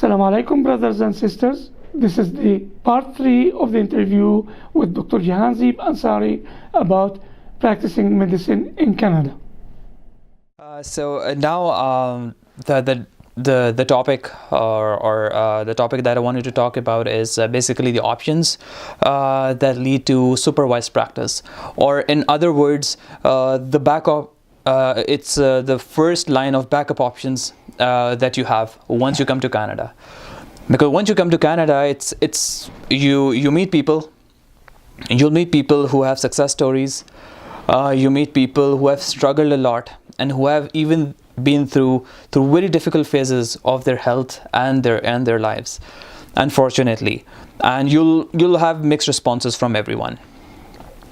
Assalamu alaikum, brothers and sisters. This is the part 3 of the interview with Dr. Jehazib Ansari about practicing medicine in Canada. So now the topic or the topic that I wanted to talk about is basically the options that lead to supervised practice, or in other words, the backup. It's the first line of backup options that you have once you come to Canada. Because once you come to Canada, it's you meet people. You'll meet people who have success stories. You meet people who have struggled a lot and who have even been through very difficult phases of their health and their lives, unfortunately. And you'll have mixed responses from everyone.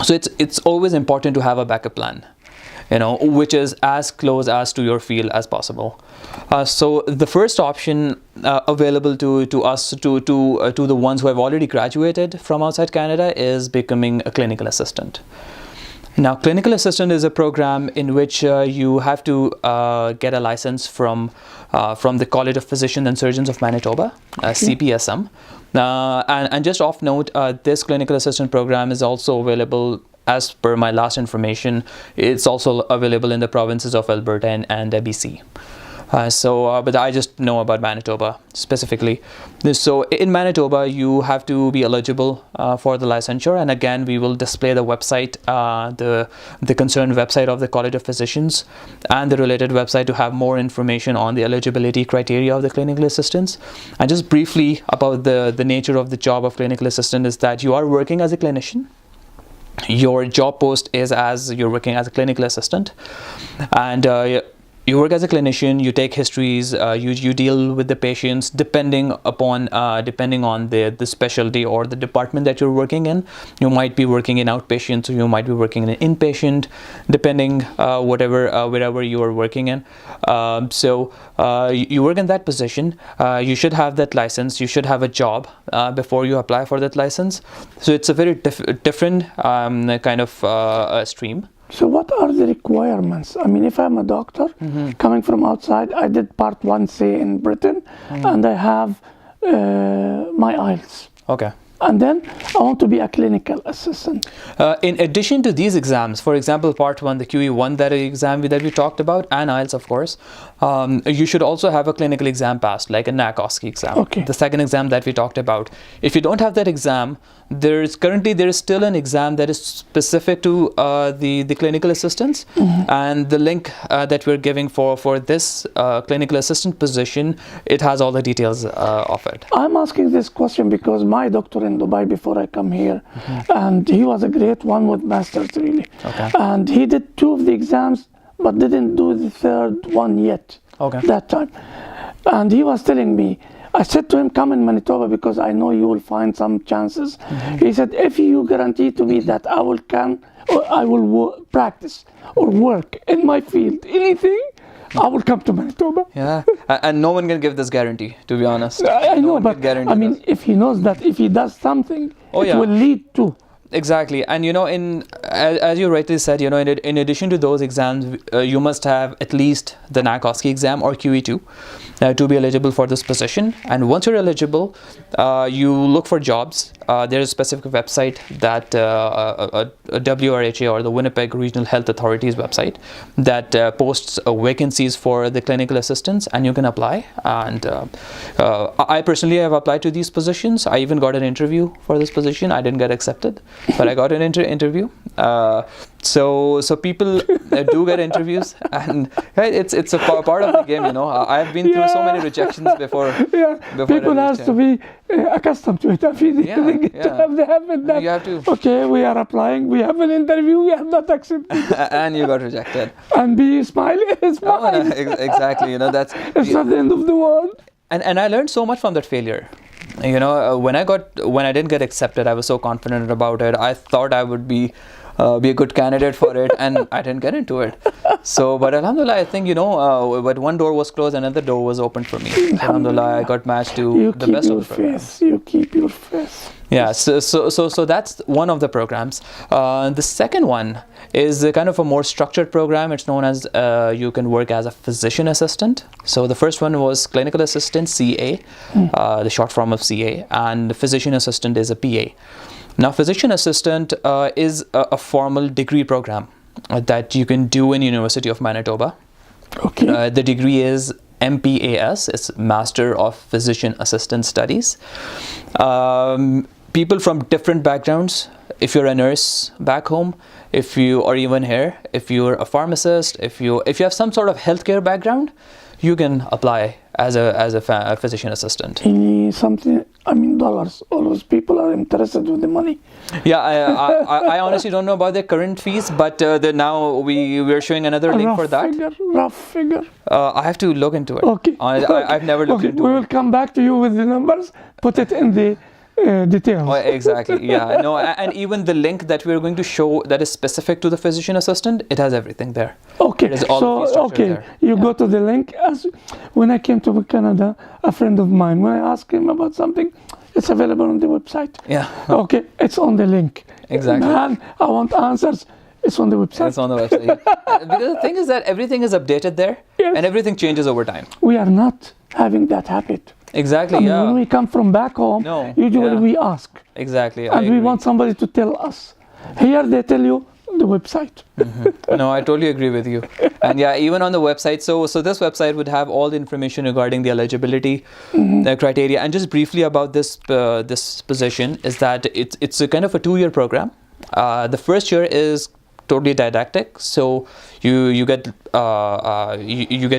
So it's always important to have a backup plan, which is as close as to your field as possible. So the first option available to us, to the ones who have already graduated from outside Canada, is becoming a clinical assistant. Now, clinical assistant is a program in which you have to get a license from the College of Physicians and Surgeons of Manitoba, CPSM. And just off note, this clinical assistant program is also available, as per my last information, it's also available in the provinces of Alberta and BC. But I just know about Manitoba specifically. So in Manitoba, you have to be eligible for the licensure, and again, we will display the website, the concerned website of the College of Physicians, and the related website to have more information on the eligibility criteria of the clinical assistants. And just briefly about the nature of the job of clinical assistant is that you are working as a clinician. Your job post is as you're working as a clinical assistant, and you work as a clinician. You take histories. You deal with the patients depending on the specialty or the department that you're working in. You might be working in outpatient, or you might be working in inpatient, depending wherever you are working in. So you work in that position. You should have that license. You should have a job before you apply for that license. So it's a very different kind of stream. So what are the requirements? I mean, if I'm a doctor coming from outside, I did part 1C in Britain, and I have my IELTS. Okay. And then I want to be a clinical assistant. In addition to these exams, for example, part 1, the QE1 exam that we talked about, and IELTS, of course, you should also have a clinical exam passed, like a NAC-OSCE exam. Okay. The second exam that we talked about. If you don't have that exam, there is still an exam that is specific to the clinical assistants, and the link that we're giving for this clinical assistant position, it has all the details of it. I'm asking this question because my doctor in Dubai before I come here, and he was a great one with masters really. Okay. And he did 2 of the exams but didn't do the 3rd one yet. Okay. That time. And he was telling me, I said to him, come in Manitoba because I know you will find some chances. He said, if you guarantee to me that I will come, or I will practice or work in my field, anything, I will come to Manitoba. Yeah, and no one can give this guarantee, to be honest. I know, but I mean, this. if he knows that if he does something, it will lead to. Exactly. And as you rightly said, in addition to those exams, you must have at least the NAC-OSCE exam or QE2 to be eligible for this position. And once you're eligible, you look for jobs. There's a specific website that WRHA, or the Winnipeg Regional Health Authority's website, that posts vacancies for the clinical assistants, and you can apply. And I personally have applied to these positions. I even got an interview for this position. I didn't get accepted, but I got an interview. So people do get interviews, and it's a part of the game. I've been through so many rejections before. People have to be accustomed to it. They have it that, you have to. Okay, we are applying. We have an interview. We have not accepted. And you got rejected. And be smiling. No, exactly. That's. It's not the end of the world. And I learned so much from that failure. When I didn't get accepted, I was so confident about it. I thought I would be be a good candidate for it, and I didn't get into it. So, but alhamdulillah, I think, but one door was closed, another door was opened for me. So, alhamdulillah, I got matched to the best of the programs. You keep your face. Yeah, so that's one of the programs. The second one is a kind of a more structured program. It's known as you can work as a physician assistant. So the first one was clinical assistant, CA, the short form of CA, and physician assistant is a PA. Now, physician assistant is a formal degree program that you can do in University of Manitoba. Okay. The degree is MPAS, it's Master of Physician Assistant Studies. People from different backgrounds, if you're a nurse back home, if you are even here, if you're a pharmacist, if you have some sort of healthcare background, you can apply as a physician assistant. Any something, dollars. All those people are interested with the money. Yeah, I honestly don't know about their current fees, but now we're showing another link for that. Rough figure. I have to look into it. Okay. I've never looked into it. We will come back to you with the numbers. Put it in the details. Oh, exactly. Yeah. No, and even the link that we're going to show that is specific to the physician assistant, it has everything there. Okay. It is all the fee structure there. You go to the link. When I came to Canada, a friend of mine, when I asked him about something, it's available on the website. Yeah. Okay, it's on the link. Exactly. Man, I want answers. It's on the website. It's on the website. Yeah. Because the thing is that everything is updated there, Yes. and everything changes over time. We are not having that habit. Exactly. Yeah. When we come from back home, usually we ask. Exactly. And we want somebody to tell us. Here they tell you the website. No, I totally agree with you. And yeah, even on the website. So this website would have all the information regarding the eligibility criteria. And just briefly about this position is that it's a kind of a 2-year program. The first year is totally didactic, so you get to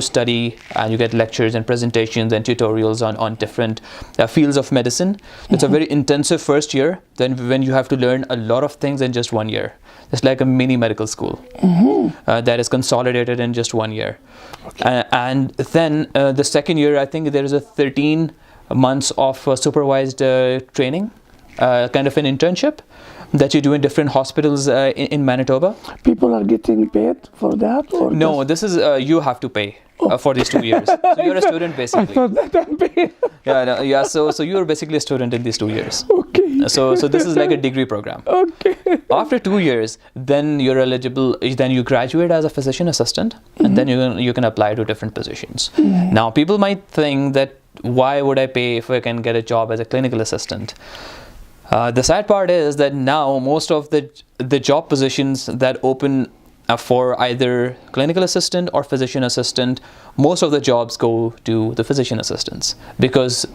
study, and you get lectures and presentations and tutorials on different fields of medicine. It's a very intensive first year. Then when you have to learn a lot of things in just 1 year, it's like a mini medical school that is consolidated in just 1 year. Okay. And then the second year, I think there is a 13 months of supervised training, kind of an internship that you do in different hospitals in Manitoba. People are getting paid for that? Or no, this is you have to pay for these 2 years. So you're a student basically. I thought that I'm paying. Yeah. So you're basically a student in these 2 years. Okay. So this is like a degree program. Okay. After 2 years, then you're eligible. Then you graduate as a physician assistant, and then you can apply to different positions. Now, people might think that why would I pay if I can get a job as a clinical assistant? The sad part is that now most of the job positions that open for either clinical assistant or physician assistant, most of the jobs go to the physician assistants because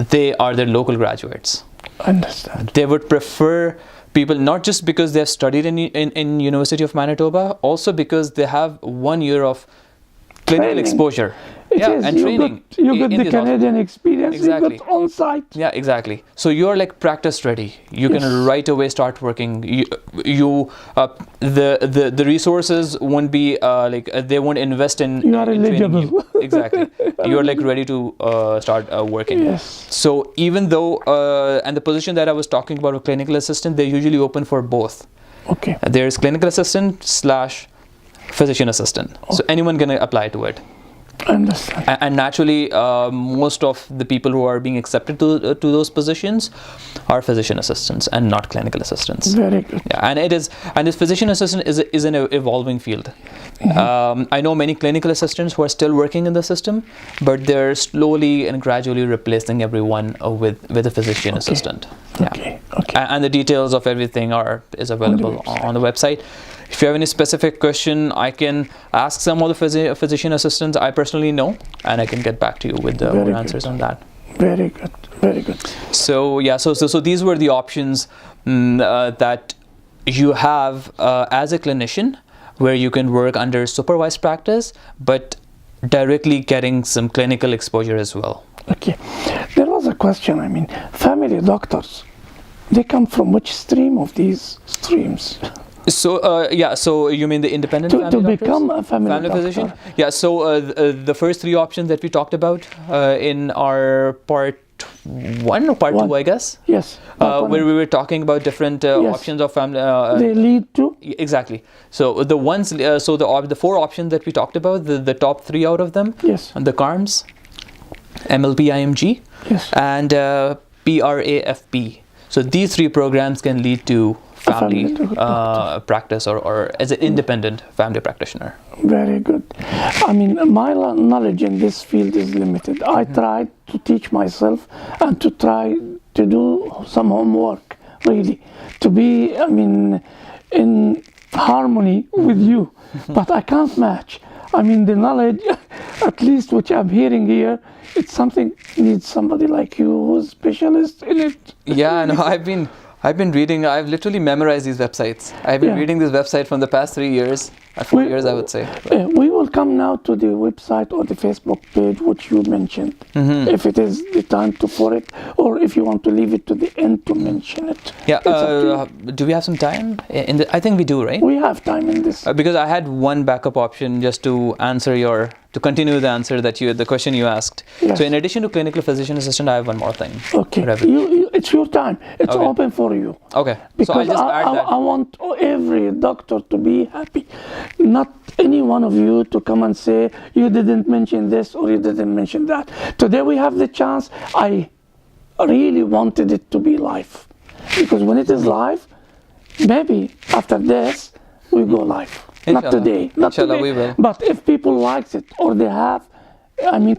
they are their local graduates. Understand. They would prefer people not just because they have studied in University of Manitoba, also because they have 1 year of clinical exposure. And training. You got the Canadian experience. Exactly. You got on site. Yeah, exactly. So you are like practice ready. You can right away start working. The resources won't be they won't invest in. You are eligible. You. Exactly. You are like ready to start working. Yes. So even though and the position that I was talking about, a clinical assistant, they're usually open for both. Okay. There's clinical assistant / physician assistant. Okay. So anyone can apply to it. I understand. And naturally, most of the people who are being accepted to those positions are physician assistants and not clinical assistants. Very good. Yeah, and this physician assistant is an evolving field. I know many clinical assistants who are still working in the system, but they're slowly and gradually replacing everyone with a physician assistant. Yeah. Okay. And the details of everything is available on the website. If you have any specific question, I can ask some of the physician assistants I personally know, and I can get back to you with the more answers on that. Very good. Very good. So yeah, so these were the options that you have as a clinician, where you can work under supervised practice, but directly getting some clinical exposure as well. Okay. There was a question. Family doctors, they come from which stream of these streams? So so you mean the independent family to doctors? Become a family physician? Yeah, so the first 3 options that we talked about in our part 1 or part 2, I guess. Yes. Where we were talking about different options of family. They lead to. Exactly. So the ones, the 4 options that we talked about, the top 3 out of them. Yes. The CARMS, MLP-IMG, Yes. and PRAFP. So these 3 programs can lead to family practice or as an independent family practitioner. Very good. I mean, my knowledge in this field is limited. I tried to teach myself and to try to do some homework, really, to be, I mean, in harmony with you, but I can't match. I mean, the knowledge, at least which I'm hearing here, it's something needs somebody like you who's specialist in it. Yeah, no, I've been reading. I've literally memorized these websites. I've been reading this website from the past 3 years, 4 years, I would say. We will come now to the website or the Facebook page which you mentioned. If it is the time for it, or if you want to leave it to the end to mention it. Yeah. Do we have some time? I think we do, right? We have time in this. Because I had one backup option just to answer to continue the answer the question you asked. Yes. So in addition to clinical physician assistant, I have one more thing. Okay. It's your time. It's open for you. Okay. Because so I'll just add that. I want every doctor to be happy. Not any one of you to come and say you didn't mention this or you didn't mention that. Today we have the chance. I really wanted it to be live, because when it is live, maybe after this we go live. Inshallah. Not today. Not Inshallah, today. we will. But if people likes it or they have,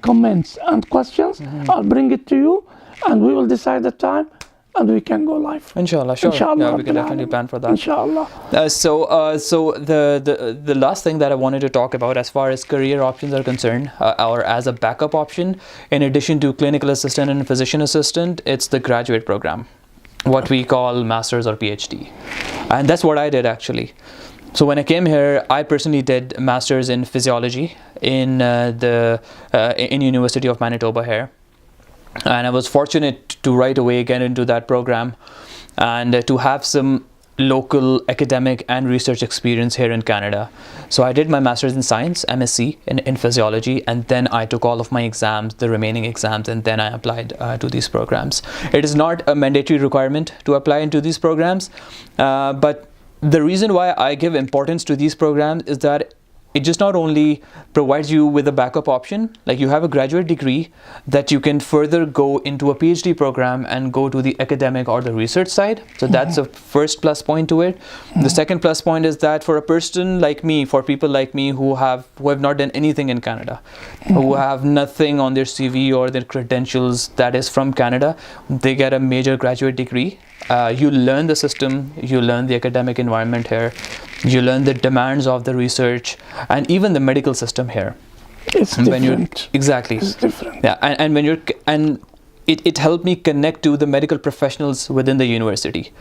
comments and questions, I'll bring it to you, and we will decide the time, and we can go live. Inshallah, sure. Inshallah, yeah, we can definitely plan for that. Inshallah. So the last thing that I wanted to talk about as far as career options are concerned, or as a backup option, in addition to clinical assistant and physician assistant, it's the graduate program, what we call master's or PhD. And that's what I did actually. So when I came here, I personally did master's in physiology in University of Manitoba here. And I was fortunate to right away get into that program and to have some local academic and research experience here in Canada. So I did my master's in science, MSc in physiology, and then I took all of my exams, the remaining exams, and then I applied to these programs. It is not a mandatory requirement to apply into these programs, but the reason why I give importance to these programs is that it just not only provides you with a backup option, like you have a graduate degree that you can further go into a PhD program and go to the academic or the research side. So that's the first plus point to it. The second plus point is that for a person like me, for people like me who have not done anything in Canada, who have nothing on their CV or their credentials that is from Canada, they get a major graduate degree. You learn the system, you learn the academic environment here, you learn the demands of the research, and even the medical system here. It's different. Exactly. It's different. Yeah, and it helped me connect to the medical professionals within the university,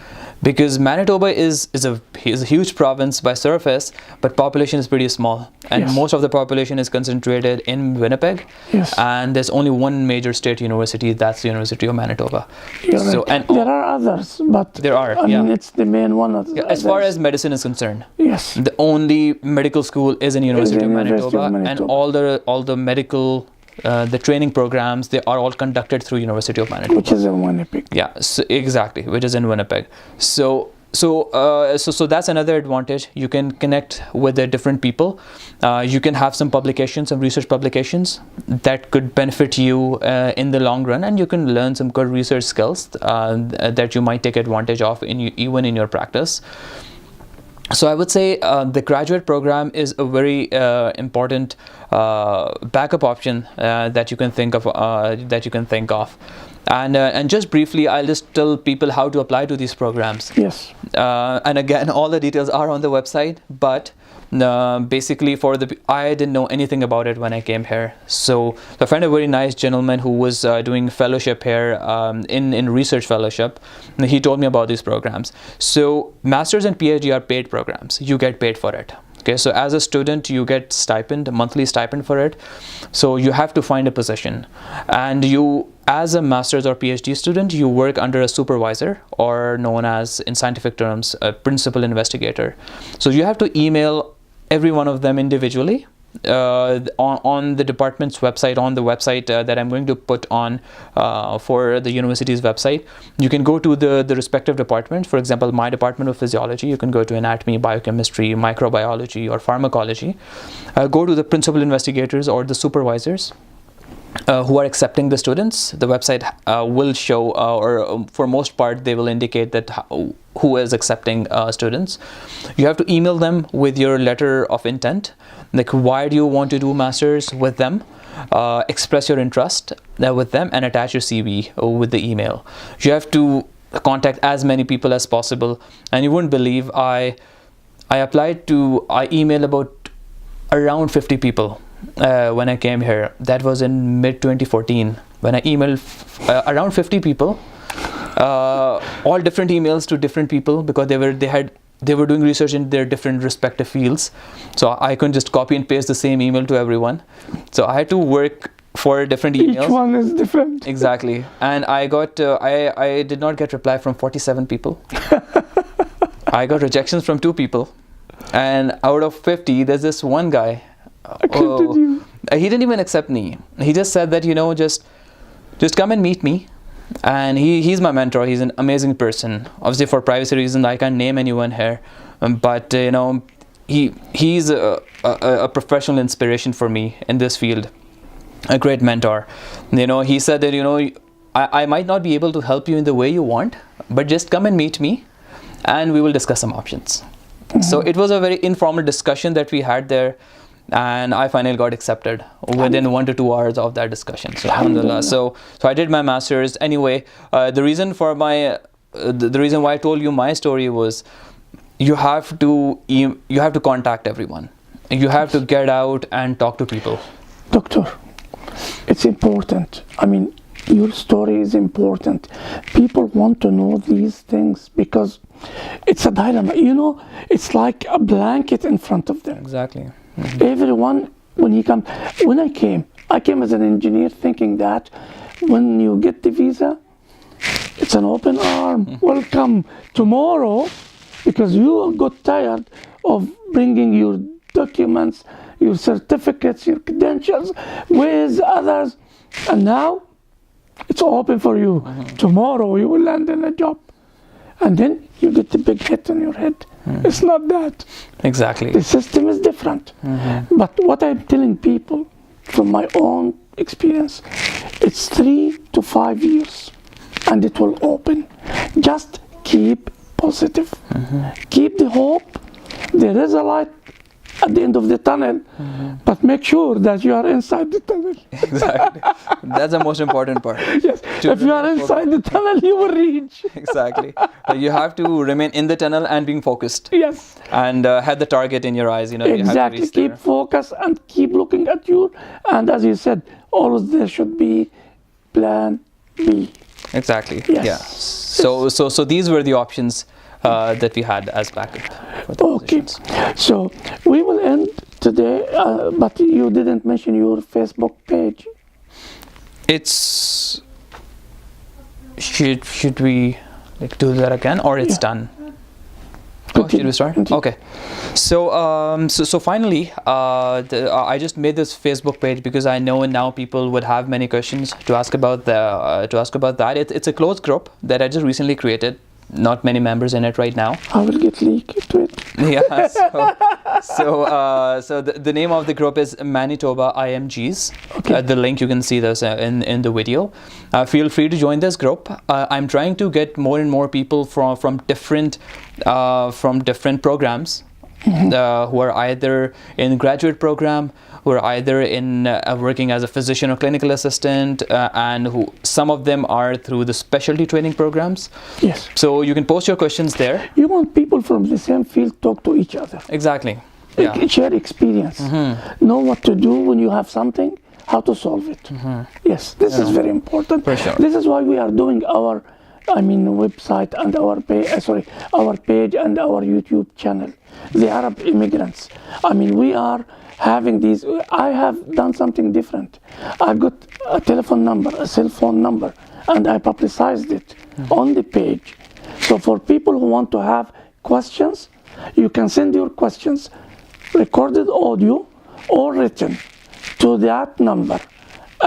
because Manitoba is a huge province by surface, but population is pretty small, and most of the population is concentrated in Winnipeg. Yes. And there's only one major state university, that's the University of Manitoba. You're right. And there are others, but there are. I mean, it's the main one. As far as medicine is concerned, yes, the only medical school is in University of Manitoba, and all the medical the training programs, they are all conducted through University of Manitoba, which is in Winnipeg. Yeah, so exactly, which is in Winnipeg. So that's another advantage. You can connect with the different people. You can have some publications, some research publications that could benefit you in the long run, and you can learn some good research skills that you might take advantage of even in your practice. So I would say the graduate program is a very important backup option that you can think of. And just briefly, I'll just tell people how to apply to these programs. Yes. And again, all the details are on the website, but basically I didn't know anything about it when I came here. So I found a very nice gentleman who was doing fellowship here in research fellowship. And he told me about these programs. So masters and PhD are paid programs. You get paid for it. Okay, so as a student, you get a monthly stipend for it. So you have to find a position, and you, as a master's or PhD student, you work under a supervisor, or known as, in scientific terms, a principal investigator. So you have to email every one of them individually on the department's website, on the website that I'm going to put on for the university's website, you can go to the respective departments. For example, my department of physiology, you can go to anatomy, biochemistry, microbiology, or pharmacology. Go to the principal investigators or the supervisors who are accepting the students. The website will show, or for most part, they will indicate that who is accepting students. You have to email them with your letter of intent, like why do you want to do masters with them, express your interest with them, and attach your CV with the email. You have to contact as many people as possible, and you wouldn't believe I emailed about around 50 people when I came here. That was in mid 2014 when I emailed around 50 people, all different emails to different people, because they were doing research in their different respective fields. So I couldn't just copy and paste the same email to everyone. So I had to work for different emails. Each one is different. Exactly. And I got I did not get reply from 47 people. I got rejections from 2 people, and out of 50 there's this one guy. Accepted you. He didn't even accept me. He just said that, just come and meet me. And he's my mentor. He's an amazing person. Obviously, for privacy reasons, I can't name anyone here. But he's a professional inspiration for me in this field. A great mentor. He said that I might not be able to help you in the way you want, but just come and meet me, and we will discuss some options. Mm-hmm. So it was a very informal discussion that we had there. And I finally got accepted within 1 to 2 hours of that discussion. So alhamdulillah. So I did my master's. Anyway, the reason why I told you my story was you have to contact everyone. You have to get out and talk to people. Doctor, it's important. I mean, your story is important. People want to know these things because it's a dilemma. It's like a blanket in front of them. Exactly. Mm-hmm. Everyone, when I came as an engineer thinking that when you get the visa, it's an open arm. Mm-hmm. Welcome tomorrow, because you got tired of bringing your documents, your certificates, your credentials with others, and now it's open for you. Mm-hmm. Tomorrow you will land in a job, and then you get the big hit on your head. Mm-hmm. It's not that. Exactly. The system is different. Mm-hmm. But what I'm telling people from my own experience, it's 3 to 5 years and it will open. Just keep positive. Mm-hmm. Keep the hope. There is a light at the end of the tunnel, but make sure that you are inside the tunnel. Exactly. That's the most important part. Yes. If you are inside the tunnel, you will reach. Exactly. You have to remain in the tunnel and being focused. Yes. And have the target in your eyes. Exactly. You have to keep focus and keep looking at you. And as you said, always there should be plan B. Exactly. Yes. Yeah. So these were the options that we had as backup. Okay, so we will end today, but you didn't mention your Facebook page. Should we do that again, or it's done? Should we start? Continue. Okay. So finally, I just made this Facebook page because I know now people would have many questions to ask about that. It's a closed group that I just recently created. Not many members in it right now. I will get leaked to it. Yeah. So the name of the group is Manitoba IMGs. Okay. The link you can see this in the video. Feel free to join this group. I'm trying to get more and more people from different programs. Mm-hmm. Who are either in graduate program, who are either in working as a physician or clinical assistant, and who some of them are through the specialty training programs. Yes. So you can post your questions there. You want people from the same field talk to each other. Exactly. Yeah. Share experience. Mm-hmm. Know what to do when you have something, how to solve it. Mm-hmm. Yes, this is very important. For sure. This is why we are doing our website and our page and our YouTube channel, the Arab Immigrants. We are having these. I have done something different. I've got a telephone number, a cell phone number, and I publicized it on the page. So for people who want to have questions, you can send your questions, recorded audio, or written to that number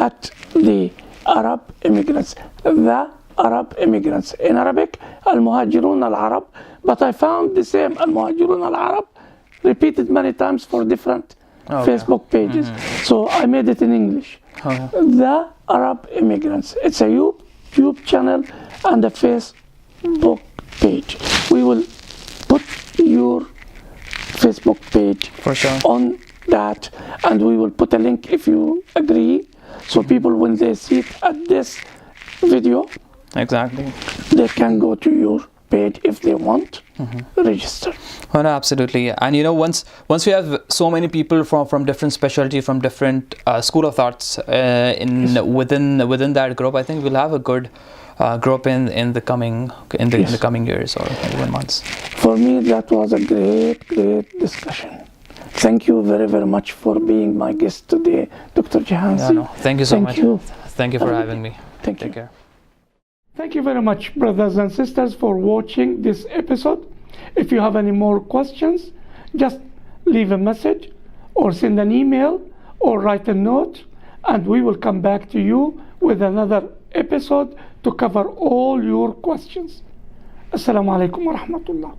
at the Arab immigrants. The Arab immigrants. In Arabic, المهاجرون العرب. But I found the same المهاجرون العرب repeated many times for different Facebook pages. So I made it in English. The Arab immigrants. It's a YouTube channel and a Facebook page. We will put your Facebook page For sure. on that, and we will put a link if you agree. So people, when they see it at this video, Exactly. they can go to your page if they want, register. Oh, no, absolutely. And you know, once we have so many people from different specialty, from different school of thoughts within that group, I think we'll have a good group in the coming years or even months. For me, that was a great discussion. Thank you very, very much for being my guest today, Dr. Jahangir. No, thank you so much. Thank you for having me. Thank you. Take care. Thank you very much, brothers and sisters, for watching this episode. If you have any more questions, just leave a message or send an email or write a note, and we will come back to you with another episode to cover all your questions. Assalamu alaikum wa rahmatullah.